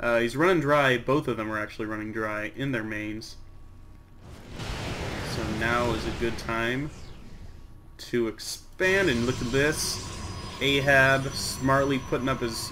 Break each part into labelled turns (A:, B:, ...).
A: He's running dry. Both of them are actually running dry in their mains. So now is a good time to expand. And look at this. Ahab smartly putting up his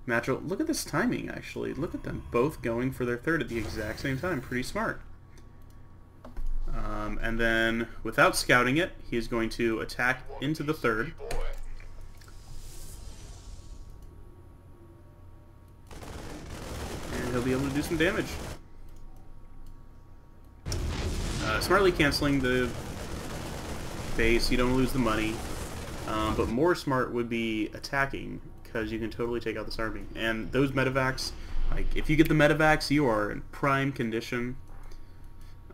A: natural... Look at this timing, actually. Look at them both going for their third at the exact same time. Pretty smart. And then, without scouting it, he is going to attack into the third. And he'll be able to do some damage. Smartly canceling the base, you don't lose the money. But more smart would be attacking, because you can totally take out this army. And those medevacs, like, if you get the medevacs, you are in prime condition.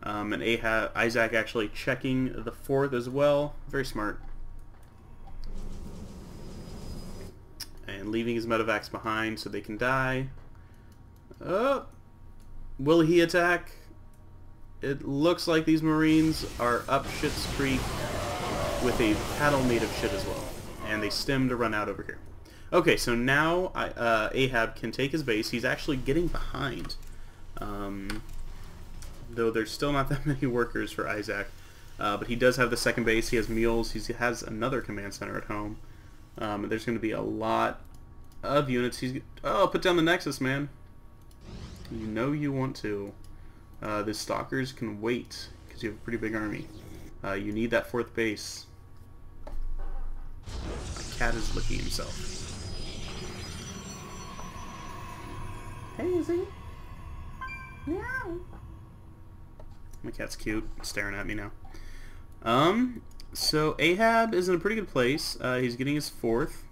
A: And Izak actually checking the fourth as well. Very smart. And leaving his medevacs behind so they can die. Will he attack? It looks like these Marines are up shit's creek with a paddle made of shit as well. And they stem to run out over here. Okay, so now Ahab can take his base. He's actually getting behind. Though there's still not that many workers for Izak. But he does have the second base. He has mules. He has another command center at home. There's going to be a lot of units. Oh, put down the Nexus, man. You know you want to. The Stalkers can wait, because you have a pretty big army. You need that fourth base. My cat is licking himself. Hey, Izzy. Meow. My cat's cute, staring at me now. So Ahab is in a pretty good place. He's getting his fourth.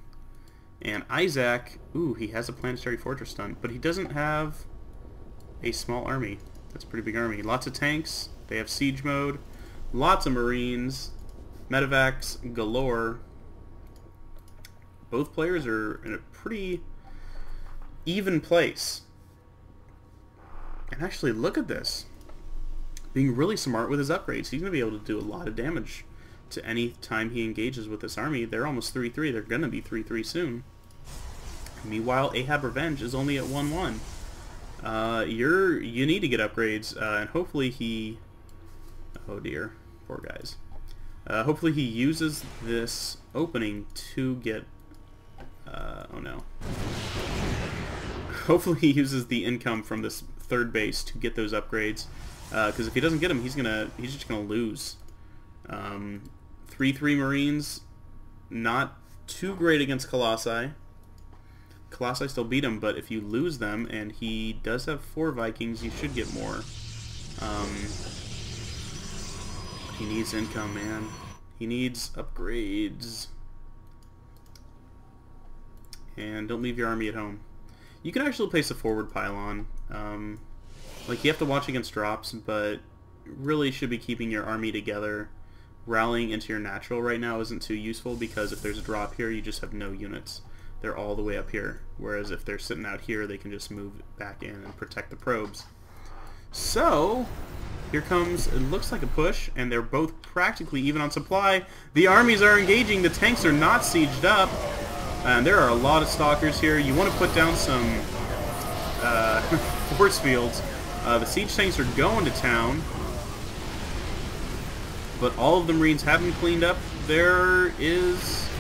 A: And Izak, ooh, he has a planetary fortress done, but he doesn't have a small army. That's a pretty big army. Lots of tanks. They have siege mode. Lots of Marines. Medevacs galore. Both players are in a pretty even place. And actually, look at this. Being really smart with his upgrades, he's going to be able to do a lot of damage to any time he engages with this army. They're almost 3-3. They're going to be 3-3 soon. Meanwhile, AhabREVENGE is only at 1-1. You need to get upgrades, and hopefully he... Oh dear, poor guys. Hopefully he uses this opening to get... oh no. Hopefully he uses the income from this third base to get those upgrades. Because if he doesn't get them, he's just gonna lose. 3-3 Marines, not too great against Colossi. Colossi still beat him, but if you lose them, and he does have 4 Vikings, you should get more. He needs income, man. He needs upgrades. And don't leave your army at home. You can actually place a forward pylon. Like, you have to watch against drops, but really should be keeping your army together. Rallying into your natural right now isn't too useful, because if there's a drop here, you just have no units. They're all the way up here. Whereas if they're sitting out here, they can just move back in and protect the probes. So, here comes, it looks like a push, and they're both practically even on supply. The armies are engaging, the tanks are not sieged up, and there are a lot of stalkers here. You want to put down some force fields. The siege tanks are going to town, but all of the Marines have been cleaned up. There is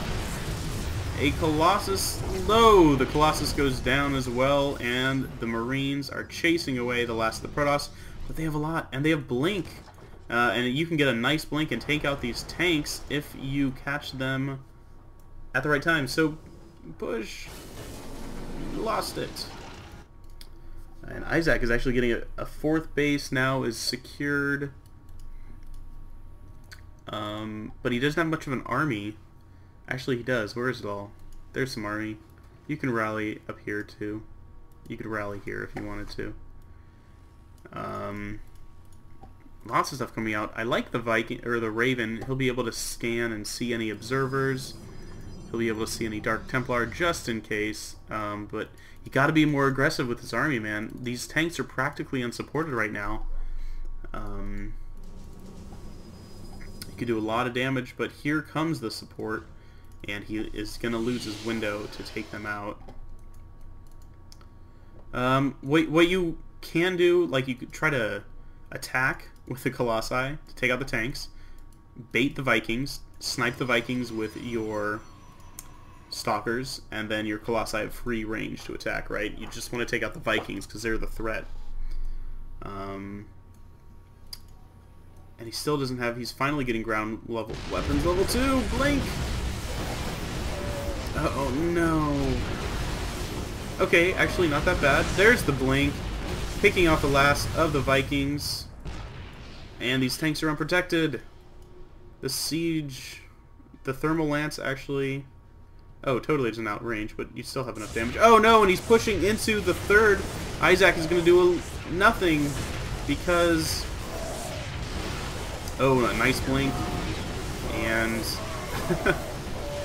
A: a Colossus low. The Colossus goes down as well, and the Marines are chasing away the last of the Protoss, but they have a lot, and they have Blink. And you can get a nice Blink and take out these tanks if you catch them at the right time. So, push. Lost it. And Izak is actually getting a fourth base now, is secured. But he doesn't have much of an army. Actually, he does. Where is it all? There's some army. You can rally up here, too. You could rally here if you wanted to. Lots of stuff coming out. I like the Viking, or the Raven. He'll be able to scan and see any observers. He'll be able to see any Dark Templar just in case. But you got to be more aggressive with this army, man. These tanks are practically unsupported right now. You could do a lot of damage, but here comes the support, and he is going to lose his window to take them out. What you can do, like, you could try to attack with the Colossi to take out the tanks, bait the Vikings, snipe the Vikings with your Stalkers, and then your Colossi have free range to attack, right? You just want to take out the Vikings because they're the threat. And he still doesn't have... He's finally getting ground level weapons. Level 2! Blink! Oh, no. Okay, actually not that bad. There's the blink. Picking off the last of the Vikings. And these tanks are unprotected. The siege... The thermal lance actually... Oh, totally doesn't outrange, but you still have enough damage. Oh no, and he's pushing into the third. Izak is going to do nothing because... Oh, a nice blink. And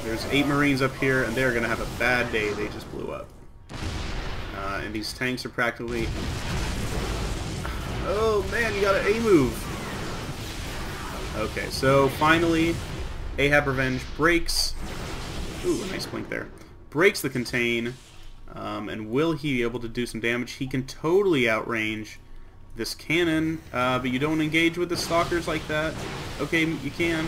A: there's 8 Marines up here, and they're going to have a bad day. They just blew up. And these tanks are practically... Oh man, you got an A-move. Okay, so finally, AhabREVENGE breaks... Ooh, a nice blink there. Breaks the contain, and will he be able to do some damage? He can totally outrange this cannon, but you don't engage with the Stalkers like that. Okay, you can.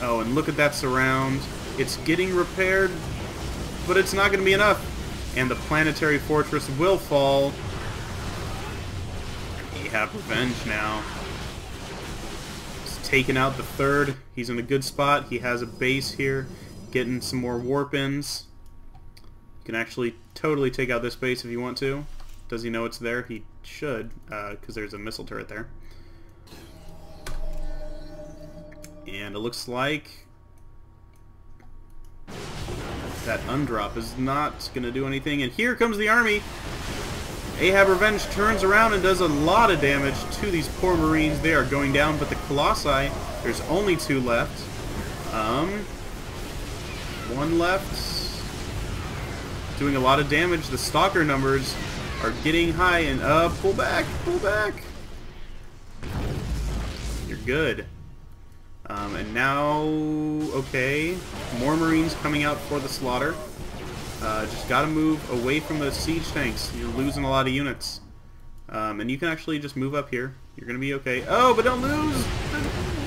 A: Oh, and look at that surround. It's getting repaired, but it's not going to be enough. And the planetary fortress will fall. AhabREVENGE now. Taking out the third. He's in a good spot. He has a base here. Getting some more warp-ins. You can actually totally take out this base if you want to. Does he know it's there? He should, because there's a missile turret there. And it looks like that undrop is not going to do anything. And here comes the army. AhabREVENGE turns around and does a lot of damage to these poor Marines. They are going down, but the Colossi, there's only 2 left. 1 left. Doing a lot of damage. The Stalker numbers are getting high, and pull back, pull back. You're good. And now, okay, more Marines coming out for the slaughter. Just gotta move away from the siege tanks. You're losing a lot of units. And you can actually just move up here. You're gonna be okay. Oh, but don't lose!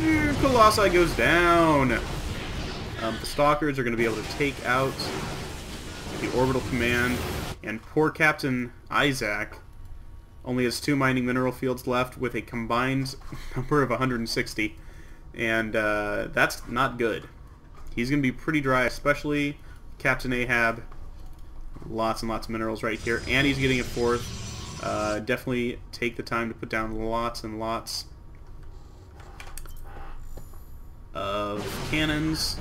A: The Colossi goes down! The Stalkers are gonna be able to take out the Orbital Command. And poor Captain Izak only has 2 mining mineral fields left with a combined number of 160. And that's not good. He's gonna be pretty dry, especially Captain Ahab. Lots and lots of minerals right here, and he's getting a 4th. Definitely take the time to put down lots and lots of cannons.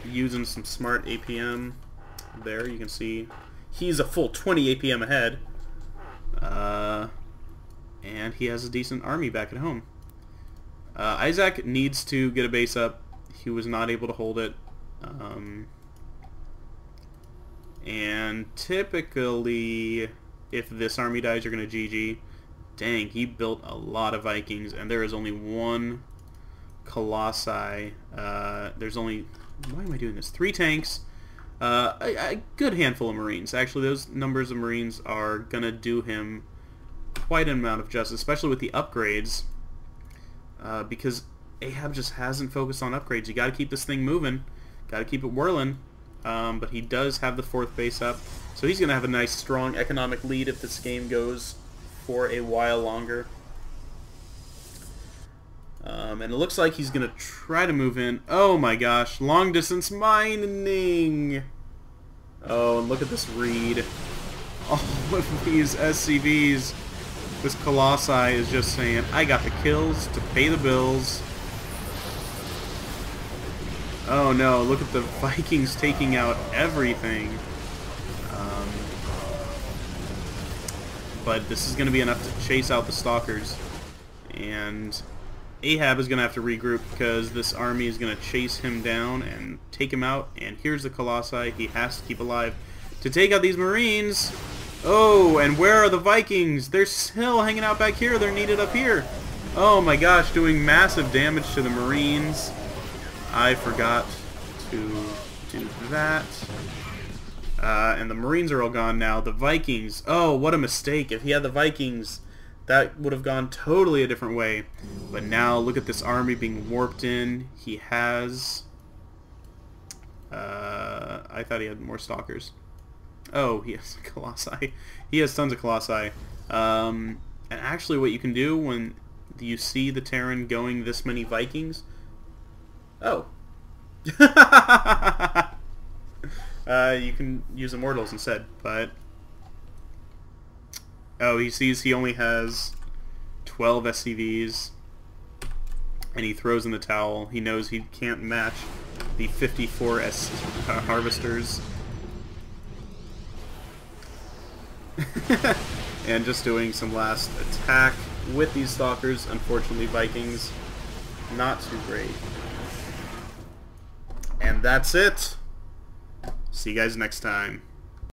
A: Using some smart APM there. You can see he's a full 20 APM ahead. And he has a decent army back at home. Izak needs to get a base up. He was not able to hold it. And typically, if this army dies, you're going to GG. Dang, he built a lot of Vikings, and there is only 1 Colossi. There's only... Why am I doing this? 3 tanks. A good handful of Marines. Actually, those numbers of Marines are going to do him quite an amount of justice, especially with the upgrades. Because Ahab just hasn't focused on upgrades. You got to keep this thing moving. Got to keep it whirling. But he does have the 4th base up, so he's going to have a nice, strong economic lead if this game goes for a while longer. And it looks like he's going to try to move in. Oh my gosh, long-distance mining! Oh, and look at this read. All of these SCVs, this Colossi is just saying, I got the kills to pay the bills. Oh no, look at the Vikings taking out everything. But this is going to be enough to chase out the Stalkers. And Ahab is going to have to regroup because this army is going to chase him down and take him out. And here's the Colossi he has to keep alive to take out these Marines. Oh, and where are the Vikings? They're still hanging out back here. They're needed up here. Oh my gosh, doing massive damage to the Marines. I forgot to do that. And the Marines are all gone now. The Vikings. Oh, what a mistake. If he had the Vikings, that would have gone totally a different way. But now, look at this army being warped in. He has... I thought he had more Stalkers. Oh, he has Colossi. He has tons of Colossi. And actually what you can do when you see the Terran going this many Vikings... Oh. You can use Immortals instead, but... Oh, he sees he only has 12 SCVs, and he throws in the towel. He knows he can't match the 54 Harvesters. And just doing some last attack with these Stalkers. Unfortunately, Vikings, not too great. And that's it. See you guys next time.